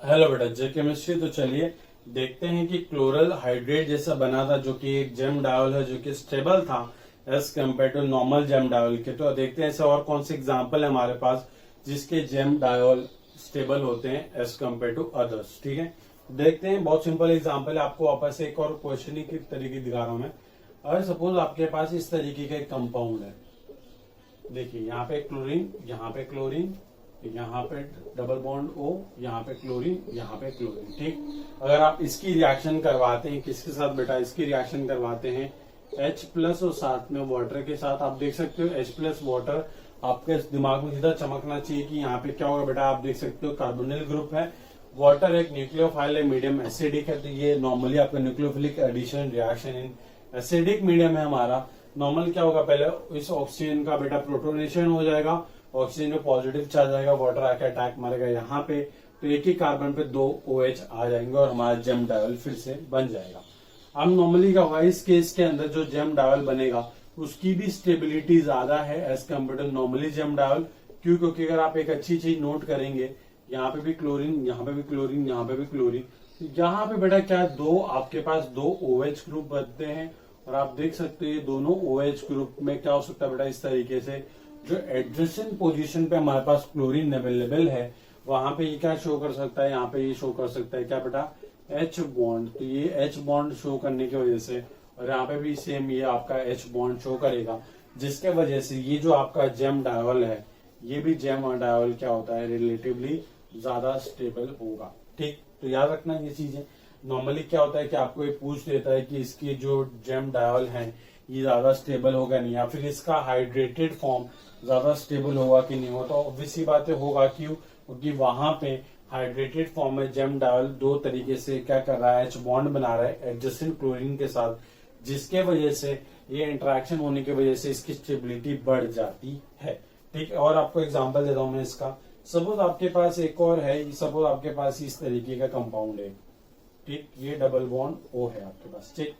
Hello बेटा, जे chemistry. तो चलिए देखते हैं कि क्लोरल हाइड्रेट जैसा बना था, जो कि एक जेम डायोल है, जो कि स्टेबल था as compare to normal gem diol के। तो देखते हैं ऐसे और कौन से एग्जांपल है हमारे पास जिसके जेम डायोल स्टेबल होते हैं एज कम्पेयर टू अदर्स। ठीक है, देखते हैं। बहुत सिंपल एग्जांपल है, आपको वापस से एक और क्वेश्चन ही की तरीके दिखा रहा हूं मैं। अगर सपोज आपके पास इस तरीके का एक कंपाउंड है, देखिए यहाँ पे क्लोरीन, यहाँ पे क्लोरीन, यहाँ पे डबल बॉन्ड O, यहाँ पे क्लोरीन, यहाँ पे क्लोरीन। ठीक, अगर आप इसकी रिएक्शन करवाते हैं किसके साथ बेटा, इसकी रिएक्शन करवाते हैं H प्लस और साथ में वाटर के साथ, आप देख सकते हो H प्लस वाटर। आपके दिमाग में सीधा चमकना चाहिए कि यहाँ पे क्या होगा बेटा। आप देख सकते हो कार्बोनिल ग्रुप है, वाटर एक न्यूक्लियोफाइल है, मीडियम एसिडिक है। तो ये नॉर्मली आपका nucleophilic addition reaction in acidic medium है हमारा। नॉर्मल क्या होगा, पहले इस ऑक्सीजन का बेटा प्रोटोनेशन हो जाएगा, ऑक्सीजन में पॉजिटिव चार्ज आएगा, वाटर आके अटैक मारेगा यहाँ पे, तो एक ही कार्बन पे दो OH आ जाएंगे और हमारा जेम डायोल फिर से बन जाएगा। अब नॉर्मली क्या होगा, इस केस के अंदर जो जेम डायोल बनेगा उसकी भी स्टेबिलिटी ज्यादा है as compare to normally gem diol. क्यों? क्योंकि अगर आप एक अच्छी चीज नोट करेंगे, यहाँ पे भी क्लोरीन, यहाँ पे भी क्लोरीन, यहाँ पे भी क्लोरीन, तो यहाँ पे बेटा क्या दो आपके पास दो OH ग्रुप बनते हैं। और आप देख सकते हैं ये दोनों OH ग्रुप में क्या हो सकता है बेटा, इस तरीके से जो एडजेसेंट पोजीशन पे हमारे पास क्लोरीन अवेलेबल है वहां पे ये क्या शो कर सकता है, यहाँ पे ये शो कर सकता है क्या बेटा, H बॉन्ड। तो ये H बॉन्ड शो करने की वजह से, और यहाँ पे भी सेम ये आपका H बॉन्ड शो करेगा, जिसके वजह से ये जो आपका जेम डायोल है, ये भी जेम डायोल क्या होता है, रिलेटिवली ज्यादा स्टेबल होगा। ठीक, तो याद रखना ये चीजें। नॉर्मली क्या होता है कि आपको ये पूछ देता है कि इसकी जो जेम डायोल है ये ज्यादा स्टेबल होगा नहीं, या फिर इसका हाइड्रेटेड फॉर्म ज्यादा स्टेबल होगा कि नहीं होगा। तो ऑब्वियसली बात है होगा, क्यों? क्योंकि वहां पे हाइड्रेटेड फॉर्म में जेम डायोल दो तरीके से क्या कर रहा है, H बॉन्ड बना रहा है एडजेसेंट क्लोरीन के साथ, जिसके वजह से ये इंटरेक्शन होने की वजह से इसकी स्टेबिलिटी बढ़ जाती है। ठीक है, और आपको एग्जाम्पल देता हूं मैं इसका। सपोज आपके पास एक और है, सपोज आपके पास इस तरीके का कंपाउंड है। ठीक, ये डबल बॉन्ड O है आपके पास। ठीक,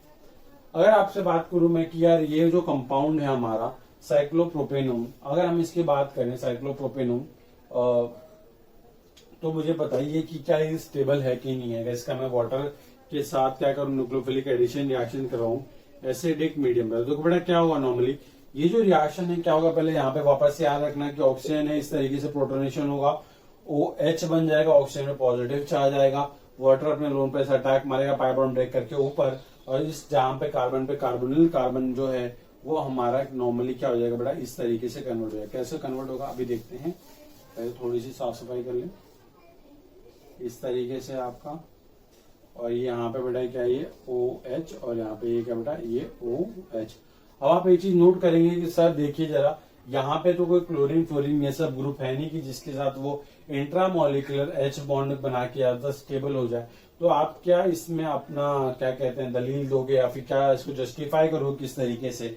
अगर आपसे बात करूं मैं कि यार ये जो कंपाउंड है हमारा साइक्लोप्रोपेनोन, अगर हम इसकी बात करें साइक्लोप्रोपेनोन, तो मुझे बताइए कि क्या ये स्टेबल है कि नहीं है। इसका मैं वाटर के साथ क्या करूं, न्यूक्लियोफिलिक एडिशन रिएक्शन कराऊं एसिडिक मीडियम पर, तो बेटा क्या होगा, नॉर्मली ये जो रिएक्शन है क्या होगा, पहले यहाँ पे वापस से याद रखना कि ऑक्सीजन है, इस तरीके से प्रोटोनेशन होगा, OH बन जाएगा, ऑक्सीजन में पॉजिटिव चार्ज आएगा, वाटर अपने लोन पे अटैक मारेगा पाई बॉन्ड ब्रेक करके ऊपर, और इस जहां पे कार्बोनिल कार्बन जो है वो हमारा नॉर्मली क्या हो जाएगा बेटा, इस तरीके से कन्वर्ट हो जाएगा। कैसे कन्वर्ट होगा अभी देखते हैं, पहले थोड़ी सी साफ सफाई कर लें। इस तरीके से आपका, और ये यहाँ पे बेटा क्या है, ये OH, और यहाँ पे ये क्या बेटा, ये OH। अब आप एक चीज नोट करेंगे कि सर देखिए जरा, यहाँ पे तो कोई क्लोरीन फ्लोरीन ये सब ग्रुप है नहीं कि जिसके साथ वो इंट्रामोलिकुलर H बॉन्ड बना के ज्यादा स्टेबल हो जाए। तो आप क्या इसमें अपना क्या कहते हैं दलील दोगे, या फिर क्या इसको जस्टिफाई करोगे किस तरीके से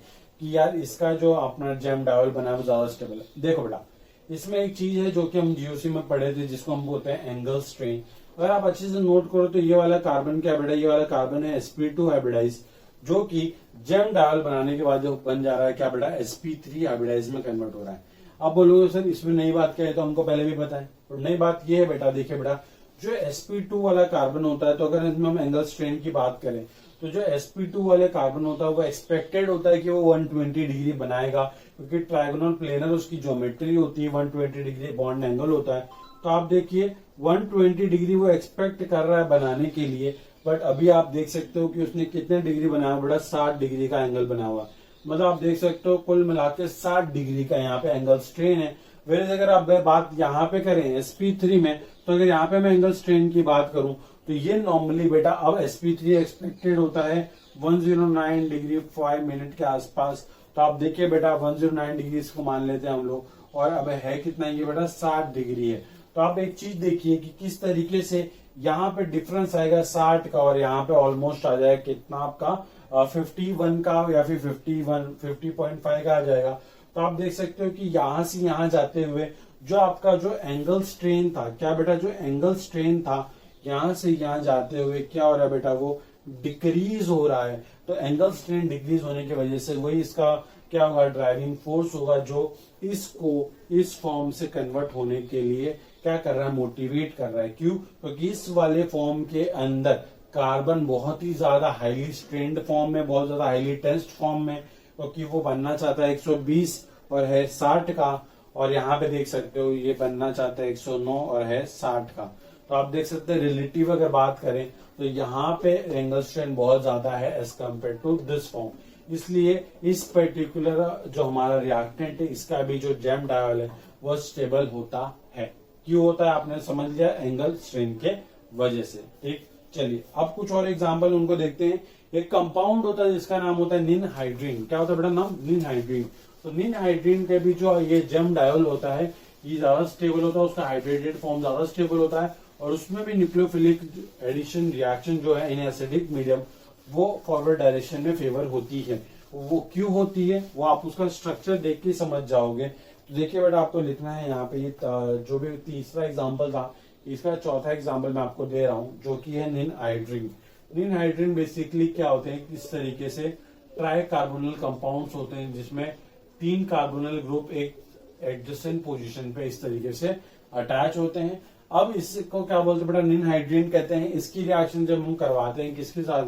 कि यार इसका जो अपना जेम डायोल बना है वो ज्यादा स्टेबल है। देखो बेटा, इसमें एक चीज है जो कि हम GOC में पढ़े थे, जिसको हम बोलते हैं एंगल स्ट्रेन। अगर आप अच्छे से नोट करो तो ये वाला कार्बन क्या बेटा, ये वाला कार्बन है sp2 हाइब्रिडाइज, जो कि जेम डायल बनाने के बाद जो बन जा रहा है क्या बेटा, sp3 हाइब्रिडाइज में कन्वर्ट हो रहा है। अब बोलोगे सर इसमें नई बात क्या है, तो हमको पहले भी पता है। तो नई बात ये है बेटा, देखिए बेटा, जो sp2 वाला कार्बन होता है, तो अगर इसमें हम एंगल स्ट्रेन की बात करें तो जो sp2 वाले कार्बन होता है वो एक्सपेक्टेड होता है कि वो 120 डिग्री बनाएगा, क्योंकि ट्राइगोनल प्लेनर उसकी ज्योमेट्री होती है, 120 डिग्री बॉन्ड एंगल होता है। तो आप देखिए 120 डिग्री वो एक्सपेक्ट कर रहा है बनाने के लिए, बट अभी आप देख सकते हो कि उसने कितने डिग्री बनाया बेटा, 60 डिग्री का एंगल बना हुआ। मतलब आप देख सकते हो कुल मिला के 60 डिग्री का यहाँ पे एंगल स्ट्रेन है। वेर अगर आप बात यहाँ पे करें sp3 में, तो अगर यहाँ पे मैं एंगल स्ट्रेन की बात करूं तो ये नॉर्मली बेटा, अब sp3 एक्सपेक्टेड होता है 109 डिग्री 5 मिनट के आसपास। तो आप देखिए बेटा 109 डिग्री इसको मान लेते हैं हम लोग, और अब है कितना, ये बेटा 60 डिग्री है। तो आप एक चीज देखिए कि किस तरीके से यहाँ पे डिफरेंस आएगा 60 का, और यहाँ पे ऑलमोस्ट आ जाएगा कितना आपका 51 का, या फिर 50.5 का आ जाएगा। तो आप देख सकते हो कि यहां से यहां जाते हुए जो आपका जो एंगल स्ट्रेन था, क्या बेटा, जो एंगल स्ट्रेन था यहां से यहां जाते हुए क्या हो रहा है बेटा, वो डिक्रीज हो रहा है। तो एंगल स्ट्रेन डिक्रीज होने की वजह से वही इसका क्या होगा, ड्राइविंग फोर्स होगा, जो इसको इस फॉर्म से कन्वर्ट होने के लिए क्या कर रहा है, मोटिवेट कर रहा है। क्यों? क्योंकि इस वाले फॉर्म के अंदर कार्बन बहुत ही ज्यादा हाईली स्ट्रेन्ड फॉर्म में, बहुत ज्यादा हाईली टेंस्ड फॉर्म में, क्योंकि वो बनना चाहता है 120 और है 60 का, और यहाँ पे देख सकते हो ये बनना चाहता है 109 और है 60 का। तो आप देख सकते हैं रिलेटिव अगर बात करें तो यहाँ पे एंगल स्ट्रेंथ बहुत ज्यादा है as compare to this form. इसलिए इस पर्टिकुलर जो हमारा रिएक्टेंट है इसका भी जो जेम डायोल है वो स्टेबल होता है। क्यों होता है आपने समझ लिया, एंगल स्ट्रेंथ के वजह से। ठीक, चलिए अब कुछ और एग्जांपल उनको देखते हैं। एक कंपाउंड होता है जिसका नाम होता है निनहाइड्रीन। क्या होता है बेटा नाम? निनहाइड्रीन। तो निनहाइड्रीन के भी जो ये जेम डायोल होता है ये ज्यादा स्टेबल होता है, उसका हाइड्रेटेड फॉर्म ज्यादा स्टेबल होता है, और उसमें भी न्यूक्लियोफिलिक एडिशन रिएक्शन जो है इन एसिडिक मीडियम वो फॉरवर्ड डायरेक्शन में फेवर होती है। वो क्यों होती है वो आप उसका स्ट्रक्चर देख के समझ जाओगे। तो देखिए बेटा आपको लिखना है यहाँ पे, ये जो भी तीसरा एग्जाम्पल था इसका चौथा एग्जाम्पल मैं आपको दे रहा हूँ जो कि है निनहाइड्रीन। निनहाइड्रीन बेसिकली क्या होते हैं, किस तरीके से ट्राई कार्बोनल कंपाउंड्स होते हैं जिसमें 3 कार्बोनल ग्रुप एक एडजेसेंट पोजीशन पे इस तरीके से अटैच होते हैं। अब इसको क्या बोलते हैं बेटा, निनहाइड्रीन कहते हैं। इसकी रिएक्शन जब हम करवाते हैं किसके साथ,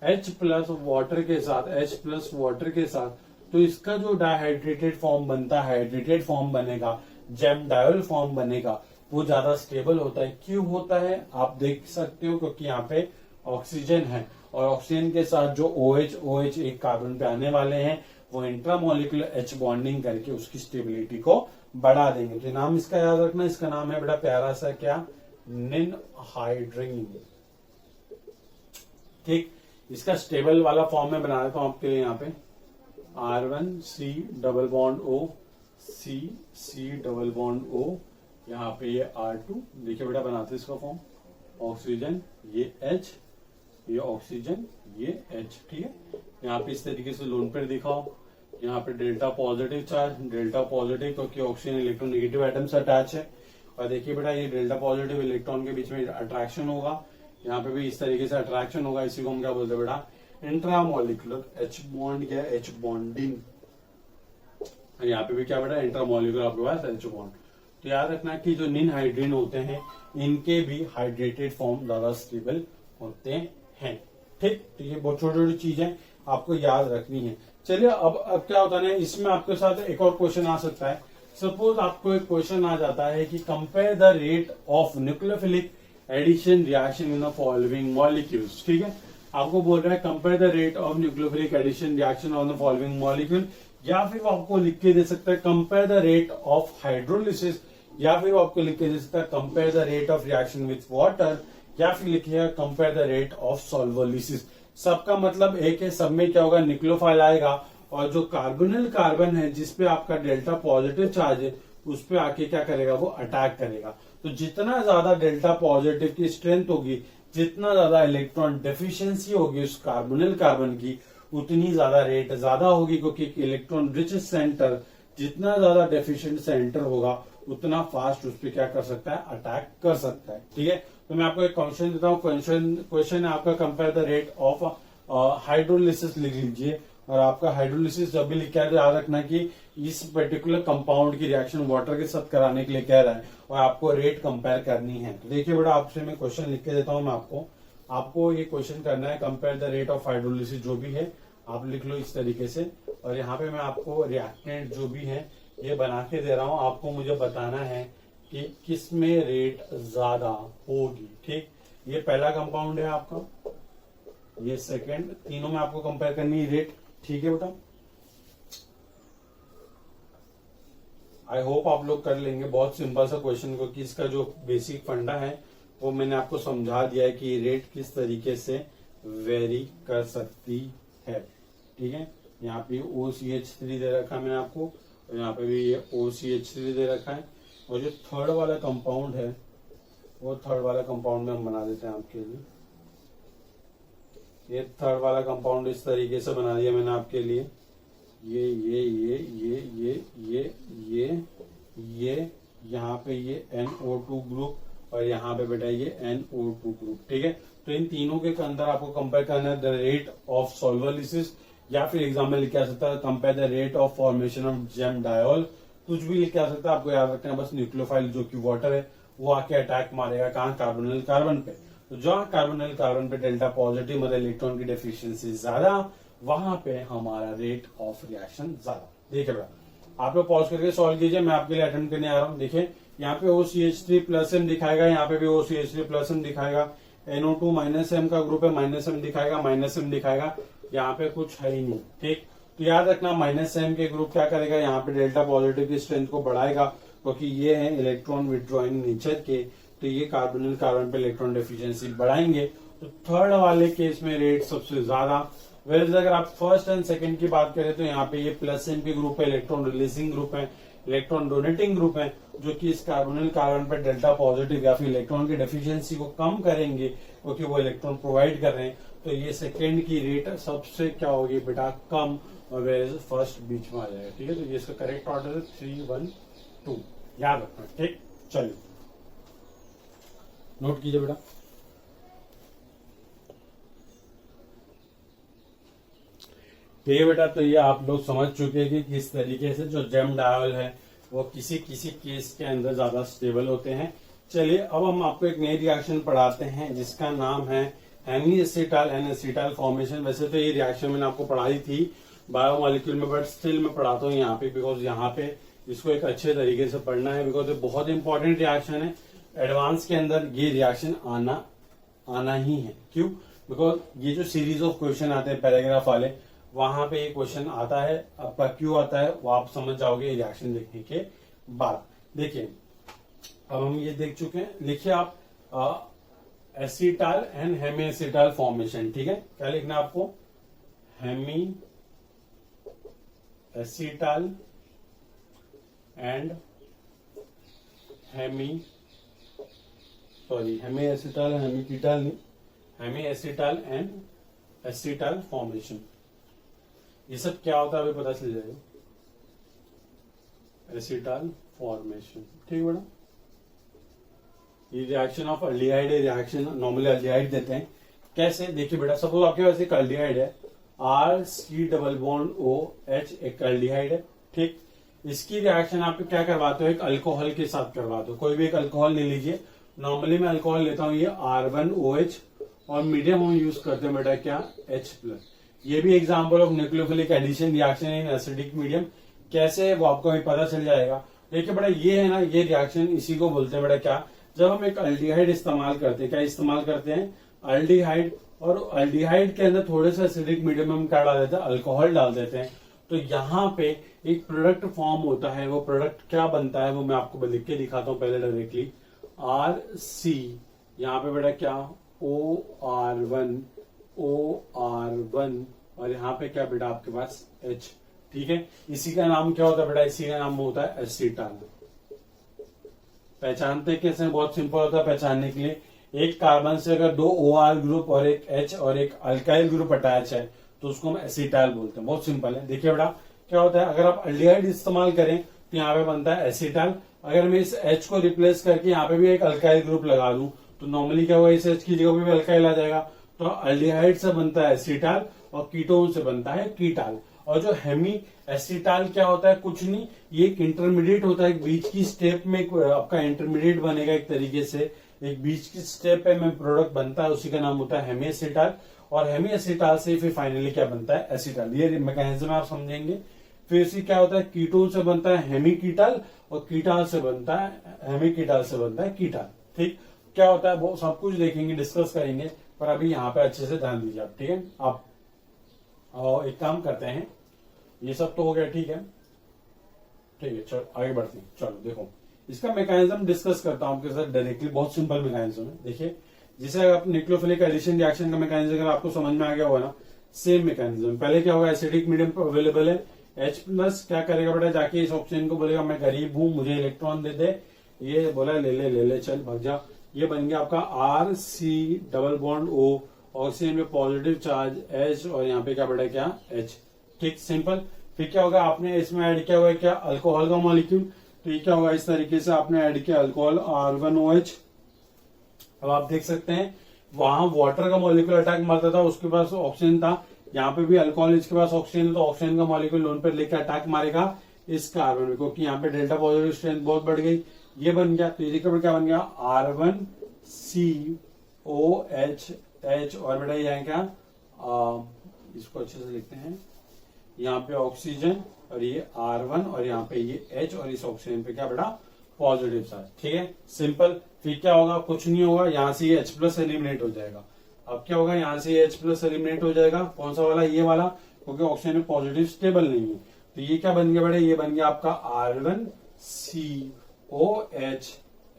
H प्लस वाटर के साथ, H प्लस वाटर के साथ, तो इसका जो डाइहाइड्रेटेड फॉर्म बनता है, हाइड्रेटेड फॉर्म बनेगा, जेम डायोल फॉर्म बनेगा, वो ज्यादा स्टेबल होता है। क्यों होता है आप देख सकते हो, क्योंकि यहाँ पे ऑक्सीजन है और ऑक्सीजन के साथ जो OH एक कार्बन पे आने वाले हैं वो इंट्रामोलिकुलर H बॉन्डिंग करके उसकी स्टेबिलिटी को बढ़ा देंगे। तो नाम इसका याद रखना, इसका नाम है बेटा प्यारा सा क्या, निनहाइड्रीन। ठीक, इसका स्टेबल वाला फॉर्म में बना देता हूं आपके लिए। यहाँ पे R1C double bond O, C double bond O, यहाँ पे ये R2। देखिए बेटा बनाते इसका फॉर्म, ऑक्सीजन ये H, ये ऑक्सीजन ये H। ठीक है, यहाँ पे इस तरीके से लोन पेयर दिखाओ, यहाँ पे delta positive charge, delta positive क्योंकि ऑक्सीजन इलेक्ट्रॉन नेगेटिव एटम से अटैच है। और देखिए बेटा ये डेल्टा पॉजिटिव इलेक्ट्रॉन के बीच में अट्रैक्शन होगा, यहाँ पे भी इस तरीके से अट्रैक्शन होगा। इसी को हम क्या बोलते हैं बेटा, इंट्रामोलिकुलर H बॉन्ड या H बॉन्डिंग। यहाँ पे भी क्या बेटा, इंट्रामोलिकुलर आपके पास H बॉन्ड। तो याद रखना कि जो निनहाइड्रीन होते हैं इनके भी हाइड्रेटेड फॉर्म ज्यादा स्टेबल होते हैं। ठीक, तो ये बहुत छोटी छोटी चीजें आपको याद रखनी है। चलिए अब क्या होता है ना, इसमें आपके साथ एक और क्वेश्चन आ सकता है। सपोज आपको एक क्वेश्चन आ जाता है कि compare the rate of nucleophilic addition reaction in the following molecules. ठीक है, आपको बोल रहा है compare the rate of nucleophilic addition reaction on the following molecule, या फिर वो आपको लिख के दे सकता है compare the rate of hydrolysis, या फिर वो आपको लिख के दे सकता है compare the rate of reaction with water, या फिर लिखिएगा compare the rate of solvolysis. सबका मतलब एक है, सब में क्या होगा, न्यूक्लियोफाइल आएगा और जो कार्बोनिल कार्बन है जिसपे आपका डेल्टा पॉजिटिव चार्ज है उस पे आके क्या करेगा, वो अटैक करेगा। तो जितना ज्यादा डेल्टा पॉजिटिव की स्ट्रेंथ होगी, जितना ज्यादा इलेक्ट्रॉन डेफिशिएंसी होगी उस कार्बोनिल कार्बन की, उतनी ज्यादा रेट ज्यादा होगी, क्योंकि इलेक्ट्रॉन रिच सेंटर जितना ज्यादा डेफिशिएंट सेंटर होगा उतना फास्ट उस पर क्या कर सकता है, अटैक कर सकता है। ठीक है, तो मैं आपको एक क्वेश्चन देता हूँ। क्वेश्चन है आपका compare the rate of hydrolysis लिख लीजिए। और आपका हाइड्रोलिसिस जब भी लिखा है तो याद रखना कि इस पर्टिकुलर कंपाउंड की रिएक्शन वाटर के साथ कराने के लिए कह रहा है और आपको रेट कंपेयर करनी है। तो देखिए बेटा आपसे मैं क्वेश्चन लिख के देता हूँ मैं आपको ये क्वेश्चन करना है, compare the rate of hydrolysis जो भी है आप लिख लो इस तरीके से। और यहाँ पे मैं आपको रिएक्टेंट जो भी है ये बना के दे रहा हूँ, आपको मुझे बताना है कि किस में रेट ज्यादा होगी। ठीक, ये पहला कंपाउंड है आपका, ये सेकंड, तीनों में आपको कंपेयर करनी है रेट। ठीक है बेटा, आई होप आप लोग कर लेंगे। बहुत सिंपल सा क्वेश्चन, क्योंकि इसका जो बेसिक फंडा है वो मैंने आपको समझा दिया है कि रेट किस तरीके से वेरी कर सकती है। ठीक है, यहाँ पे OCH3 दे रखा है मैंने आपको, और यहाँ पे भी ये OCH3 दे रखा है। और जो थर्ड वाला कंपाउंड है वो थर्ड वाला कंपाउंड में हम बना देते हैं आपके लिए। ये थर्ड वाला कंपाउंड इस तरीके से बना दिया मैंने आपके लिए। ये यहाँ पे ये NO2 ग्रुप और यहाँ पे बेटा ये NO2 ग्रुप। ठीक है, तो इन तीनों के अंदर आपको कंपेयर करना है द रेट ऑफ सॉल्वोलिसिस, या फिर एग्जाम्पल लिखा जा सकता है compare the rate of formation of gem diol. कुछ भी लिखा जा सकता है, आपको याद रखना है बस न्यूक्लियोफाइल जो कि वाटर है वो आके अटैक मारेगा कहाँ, कार्बोनिल कार्बन पे। तो जहाँ कार्बोनिल कार्बन पे डेल्टा पॉजिटिव मतलब इलेक्ट्रॉन की डेफिशिएंसी ज्यादा, वहां पे हमारा रेट ऑफ रिएक्शन ज्यादा। देखिए बेटा आप लोग पॉज करके सॉल्व कीजिए, मैं आपके लिए अटेम्प्ट करने आ रहा हूँ। देखिए यहाँ पे OCH3 प्लस एम दिखाएगा, यहाँ पे भी OCH3 प्लस एम दिखाएगा, NO2 माइनस एम का ग्रुप है, माइनस एम दिखाएगा, माइनस एम दिखाएगा, यहाँ पे कुछ है ही नहीं। ठीक, तो याद रखना माइनस एम के ग्रुप क्या करेगा, यहाँ पे डेल्टा पॉजिटिव की स्ट्रेंथ को बढ़ाएगा, क्योंकि ये है इलेक्ट्रॉन विड्रॉइंग नेचर के, तो ये कार्बोनिल कार्बन पे इलेक्ट्रॉन डेफिशिएंसी बढ़ाएंगे। तो थर्ड वाले केस में रेट सबसे ज्यादा। वेल अगर आप फर्स्ट एंड सेकंड की बात करें तो यहाँ पे ये प्लस एम के ग्रुप है, इलेक्ट्रॉन रिलीजिंग ग्रुप है, इलेक्ट्रॉन डोनेटिंग ग्रुप है, जो कि इस कार्बोनिल कार्बन पर डेल्टा पॉजिटिव या फिर इलेक्ट्रॉन की डेफिशिएंसी को कम करेंगे, क्योंकि वो इलेक्ट्रॉन प्रोवाइड कर रहे हैं। तो ये सेकेंड की रेट सबसे क्या होगी बेटा, कम, और वेयर फर्स्ट बीच में आ जाएगा। ठीक है, तो ये इसका करेक्ट ऑर्डर है 3, 1, 2, याद रखना। ठीक, चलिए नोट कीजिए बेटा। ठीक है बेटा, तो ये आप लोग समझ चुके हैं कि किस तरीके से जो जेम डायोल है वो किसी किसी केस के अंदर ज्यादा स्टेबल होते हैं। चलिए अब हम आपको एक नई रिएक्शन पढ़ाते हैं जिसका नाम है hemiacetal and acetal formation. वैसे तो ये रिएक्शन मैंने आपको पढ़ाई थी बायोमोलिक्यूल में, बट स्टिल मैं पढ़ाता हूँ यहाँ पे, बिकॉज यहाँ पे इसको एक अच्छे तरीके से पढ़ना है, बिकॉज ये बहुत इंपॉर्टेंट रिएक्शन है। एडवांस के अंदर ये रिएक्शन आना ही है। क्यों? बिकॉज ये जो सीरीज ऑफ क्वेश्चन आते हैं पैराग्राफ वाले, वहां पे ये क्वेश्चन आता है। आपका क्यों आता है वो आप समझ जाओगे रिएक्शन देखने के बाद। देखिए अब हम ये देख चुके हैं, लिखिए आप acetal and hemiacetal formation. ठीक है, क्या लिखना है आपको, hemiacetal and hemiacetal, hemiketal नहीं, hemiacetal and acetal formation. ये सब क्या होता है अभी पता चल जाएगा, एसिटाल फॉर्मेशन। ठीक बेटा, ये reaction of aldehyde reaction, normally aldehyde देते हैं। कैसे, देखिए बेटा, सपोज आपके पास एक अल्डिहाइड है, RC≡OH एक अल्डिहाइड है। ठीक, इसकी रिएक्शन आप क्या करवाते हो, एक अल्कोहल के साथ करवाते हो। कोई भी एक अल्कोहल ले लीजिए, नॉर्मली मैं अल्कोहल लेता हूं ये R1OH, और मीडियम हम यूज करते हैं बेटा क्या, H+। ये भी example of nucleophilic addition reaction in acidic medium. कैसे है वो आपको भी पता चल जाएगा। देखिए बेटा ये है ना, ये रिएक्शन इसी को बोलते हैं बेटा क्या, जब हम एक अल्डिहाइड इस्तेमाल करते हैं, क्या इस्तेमाल करते हैं, अल्डिहाइड, और अल्डिहाइड के अंदर थोड़े से एसिडिक मीडियम में हम क्या डाल देते हैं, अल्कोहल डाल देते हैं। तो यहाँ पे एक प्रोडक्ट फॉर्म होता है, वो प्रोडक्ट क्या बनता है वो मैं आपको लिख के दिखाता हूँ पहले डायरेक्टली। RC, यहाँ पे बेटा क्या, OR1, और यहाँ पे क्या बेटा आपके पास H। ठीक है, इसी का नाम क्या होता है बेटा, इसी का नाम होता है एसिटाल। पहचानते कैसे, बहुत सिंपल होता है पहचानने के लिए। एक कार्बन से अगर 2 OR ग्रुप और एक H और एक अल्काइल ग्रुप अटैच है तो उसको हम एसिटाल बोलते हैं। बहुत सिंपल है। देखिए बेटा क्या होता है, अगर आप अल्डिहाइड इस्तेमाल करें तो यहाँ पे बनता है एसिटाल। अगर मैं इस H को रिप्लेस करके यहाँ पे भी एक अल्काइल ग्रुप लगा दूं तो नॉर्मली क्या होगा, इस H की जगह भी अल्काइल आ जाएगा। तो अल्डिहाइड से बनता है एसिटाल और कीटोन से बनता है कीटाल। और जो हेमी एसिटाल क्या होता है, कुछ नहीं, ये एक इंटरमीडिएट होता है। एक बीच की स्टेप में आपका इंटरमीडिएट बनेगा, एक तरीके से एक बीच की स्टेप पे में प्रोडक्ट बनता है, उसी का नाम होता है हेमी एसिटाल। और हेमी एसिटाल से फिर फाइनली क्या बनता है, एसिटाल। ये मैकेनिज्म आप समझेंगे। फिर इसी क्या होता है, कीटोन से बनता है हेमी कीटाल, और कीटाल से बनता है, हेमी कीटाल से बनता है कीटाल। ठीक, क्या होता है वो सब कुछ देखेंगे, डिस्कस करेंगे, पर अभी यहाँ पे अच्छे से ध्यान दीजिए आप। ठीक है, आप एक काम करते हैं, ये सब तो हो गया। ठीक है, चलो आगे बढ़ते हैं। चलो देखो इसका मैकेनिज्म डिस्कस करता हूं आपके साथ डायरेक्टली। बहुत सिंपल मैकेनिज्म है। देखिए जैसे आप न्यूक्लियोफिलिक एडिशन रिएक्शन का मैकेनिज्म अगर आपको समझ में आ गया होगा ना, सेम मैकेनिज्म। पहले क्या होगा, एसिडिक मीडियम अवेलेबल है, H+ क्या करेगा बेटा, जाके इस ऑक्सीजन को बोलेगा मैं गरीब हूं, मुझे इलेक्ट्रॉन दे दे। ये बोला ले ले चल भाग जा। ये बन गया आपका RC≡O, ऑक्सीजन में पॉजिटिव चार्ज H, और यहाँ पे क्या बेटा क्या H। ठीक, सिंपल। फिर क्या होगा, आपने इसमें ऐड किया हुआ है क्या, अल्कोहल का मॉलिक्यूल। तो ये क्या होगा, इस तरीके से आपने ऐड किया अल्कोहल R1OH। अब आप देख सकते हैं वहां वाटर का मॉलिक्यूल अटैक मारता था, उसके पास ऑक्सीजन था। यहाँ पे भी अल्कोहल, इसके पास ऑक्सीजन है, तो ऑक्सीजन का मॉलिक्यूल लोन पर लेकर अटैक मारेगा इस कार्बन में, क्योंकि यहाँ पे डेल्टा पॉजिटिव स्ट्रेंथ बहुत बढ़ गई। ये बन गया। तो ये देखो क्या बन गया, R1 COH H, और बेटा ये क्या, इसको अच्छे से लिखते हैं, यहाँ पे ऑक्सीजन और ये R1 और यहाँ पे ये H, और इस ऑक्सीजन पे क्या बेटा, पॉजिटिव चार्ज। ठीक है, सिंपल। फिर क्या होगा, कुछ नहीं होगा, यहाँ से ये H प्लस एलिमिनेट हो जाएगा। अब क्या होगा, यहाँ से ये H प्लस एलिमिनेट हो जाएगा, कौन सा वाला, ये वाला, क्योंकि ऑक्सीजन में पॉजिटिव स्टेबल नहीं है। तो ये क्या बन गया बेटा, ये बन गया आपका R1 COH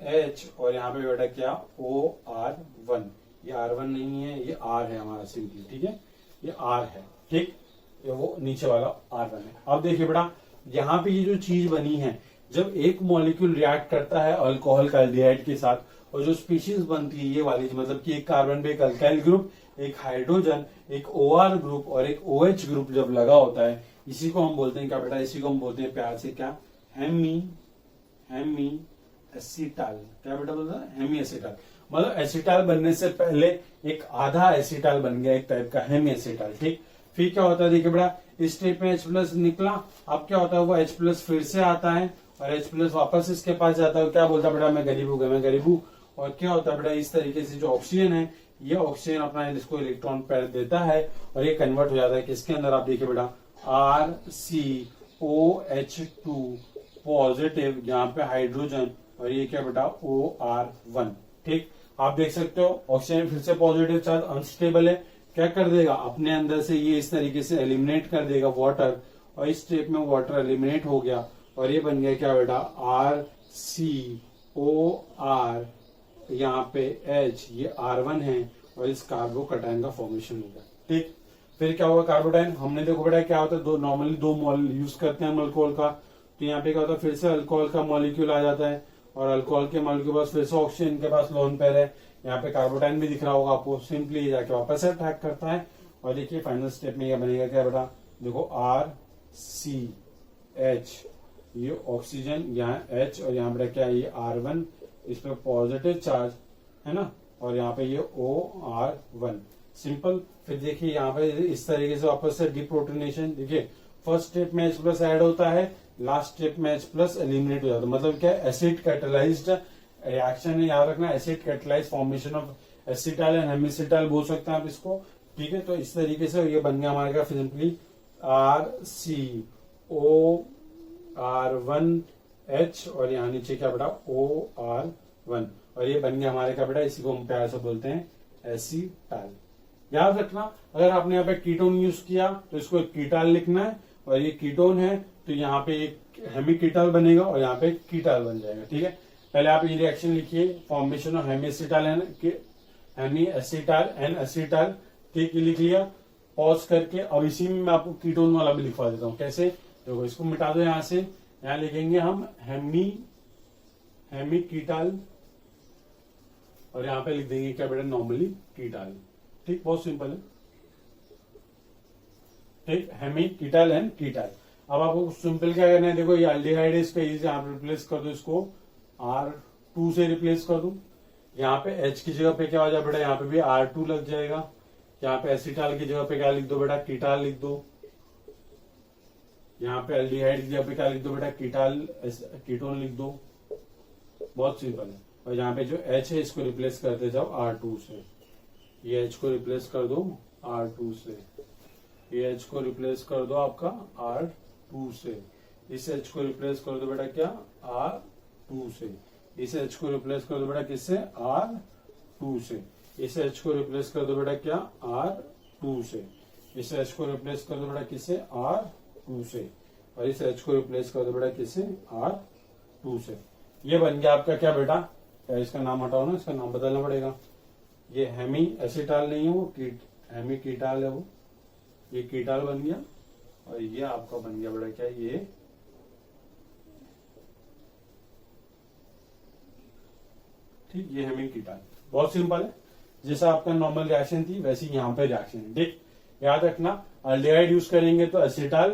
H, और यहाँ पे बेटा क्या, OR1। ये R1 नहीं है, ये R है हमारा सिंपली। ठीक है, ये R है। ठीक, ये वो नीचे वाला R1 है। अब देखिए बेटा, यहाँ पे ये जो चीज बनी है, जब एक मॉलिक्यूल रिएक्ट करता है अल्कोहल का एल्डिहाइड के साथ, और जो स्पीशीज बनती है ये वाली, मतलब कि एक कार्बन पे एक अल्काइल ग्रुप, एक हाइड्रोजन, एक OR ग्रुप और एक OH ग्रुप जब लगा होता है, इसी को हम बोलते हैं क्या बेटा, इसी को हम बोलते हैं प्यार से क्या, हेमी एसिटाल। क्या बेटा बोलता है, हेमी एसिटाल। मतलब एसिटाल बनने से पहले एक आधा एसिटाल बन गया, एक टाइप का हेमी एसिटाल। ठीक, फिर क्या होता है, देखिए बेटा, इस स्टेप में H प्लस निकला, अब क्या होता है, वो H प्लस फिर से आता है और H प्लस वापस इसके पास जाता है। क्या बोलता है बेटा, मैं गरीब हूँ, मैं गरीब हूँ। और क्या होता है बेटा, इस तरीके से जो ऑक्सीजन है, ये ऑक्सीजन अपना इसको इलेक्ट्रॉन पैर देता है और ये कन्वर्ट हो जाता है किसके अंदर, आप देखिए बेटा, RCOH2 पॉजिटिव, यहाँ पे हाइड्रोजन, और ये क्या बेटा, OR1। ठीक, आप देख सकते हो ऑक्सीजन फिर से पॉजिटिव चार्ज, अनस्टेबल है, क्या कर देगा, अपने अंदर से ये इस तरीके से एलिमिनेट कर देगा वाटर, और इस स्टेप में वाटर एलिमिनेट हो गया और ये बन गया क्या बेटा, RCOR, यहाँ पे H, ये R1 है, और इस कार्बोकैटायन का फॉर्मेशन होगा। ठीक, फिर क्या होगा, कार्बोटाइन, हमने देखो बेटा क्या होता है, नॉर्मली दो मॉल यूज करते हैं हम अल्कोहल का। तो यहाँ पे क्या होता है, फिर से अल्कोहल का मॉलिक्यूल आ जाता है, और अल्कोहल के मॉलिक्यूल के पास फिर से ऑक्सीजन के पास लोन पेयर है, यहाँ पे कार्बोटाइन भी दिख रहा होगा आपको, सिंपली जाके वापस से अटैक करता है। और देखिए फाइनल स्टेप में क्या बनेगा, क्या बेटा, देखो RCH, ये ऑक्सीजन, यहाँ H, और यहाँ पे क्या, ये R1, इस पे पॉजिटिव चार्ज है ना, और यहाँ पे ये OR1। सिंपल। फिर देखिए यहाँ पे इस तरीके से वापस से डिप्रोटोनेशन, देखिए फर्स्ट स्टेप में H प्लस ऐड होता है, लास्ट स्टेप में H प्लस एलिमिनेट हो जाता है। मतलब क्या, एसिड कैटलाइज्ड रिएक्शन है, याद रखना, acid catalyse formation of acetal and hemiacetal बोल सकते हैं आप इसको। ठीक है, तो इस तरीके से ये बन गया हमारे का सिंपली RCOR1H, और यहाँ नीचे क्या बेटा, OR1, और ये बन गया हमारे का बेटा, इसी को हम प्यार से बोलते हैं एसिटाइल। याद रखना, अगर आपने यहाँ पे कीटोन यूज किया तो इसको एक कीटाल लिखना है, और ये कीटोन है तो यहाँ पे एक हेमिकीटाल बनेगा और यहाँ पे कीटाल बन जाएगा। ठीक है, पहले आप ये रिएक्शन लिखिए, formation of hemiacetal and hemiacetal and acetal. ठीक, ये लिख लिया, पॉज करके। अब इसी में मैं आपको कीटोन वाला भी लिखवा देता हूँ। कैसे, देखो इसको मिटा दो, यहाँ से यहाँ लिखेंगे हम हेमीकीटाल, और यहाँ पे लिख देंगे क्या बेटा, नॉर्मली कीटाल। ठीक, बहुत सिंपल है। ठीक, हेमीकीटाल एंड कीटाल। अब आपको सिंपल क्या करना है, देखो ये एल्डिहाइड है, इसका इजी आप रिप्लेस कर दो, इसको R2 से रिप्लेस कर दूं। यहाँ पे H की जगह पे क्या हो जाए बेटा, यहाँ पे भी R2 लग जाएगा। यहाँ पे एसिटाल की जगह पे क्या लिख दो बेटा, कीटाल लिख दो। यहाँ पे एल्डिहाइड की जगह पे क्या लिख दो बेटा, कीटोन लिख दो। बहुत सिंपल है। और यहाँ पे जो H है इसको रिप्लेस करते जाओ R2 से। ये H को रिप्लेस कर दो R2 से, ये H को रिप्लेस कर दो आपका R2 से, इस H को रिप्लेस कर दो बेटा क्या, R2 से, इस H को रिप्लेस कर दो बेटा किससे, R2 से, इस H को रिप्लेस कर दो बेटा क्या, R2 से, इस H को रिप्लेस कर दो बेटा किससे, R2 से, और इस H को रिप्लेस कर दो बेटा किससे, R2 से। ये बन गया आपका क्या बेटा, इसका नाम हटाओ ना, इसका नाम बदलना पड़ेगा। ये हेमी एसिटाल नहीं है, वो हेमी कीटाल है, वो ये कीटाल बन गया। और ये आपका बन गया बेटा क्या, ये ठीक, ये हेमी कीटाल। बहुत सिंपल है, जैसा आपका नॉर्मल रिएक्शन थी वैसी यहाँ पे रिएक्शन है। ठीक, याद रखना, एल्डिहाइड यूज करेंगे तो एसिटाल,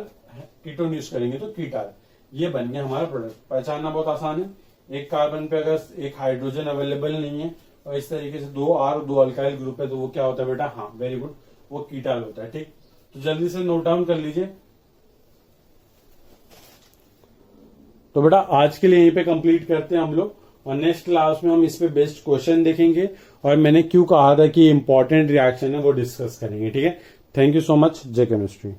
कीटोन यूज करेंगे तो कीटाल। ये बन गया हमारा प्रोडक्ट। पहचानना बहुत आसान है। एक कार्बन पे अगर एक हाइड्रोजन अवेलेबल नहीं है और इस तरीके से 2 R और 2 अल्काइल ग्रुप है तो वो क्या होता है बेटा, हाँ वेरी गुड, वो कीटाल होता है। ठीक, तो जल्दी से नोट डाउन कर लीजिए। तो बेटा आज के लिए यहीं पे कंप्लीट करते हैं हम लोग, और नेक्स्ट क्लास में हम इस पे बेस्ड क्वेश्चन देखेंगे, और मैंने क्यों कहा था कि इंपॉर्टेंट रिएक्शन है वो डिस्कस करेंगे। ठीक है, थैंक यू सो मच। जय केमिस्ट्री।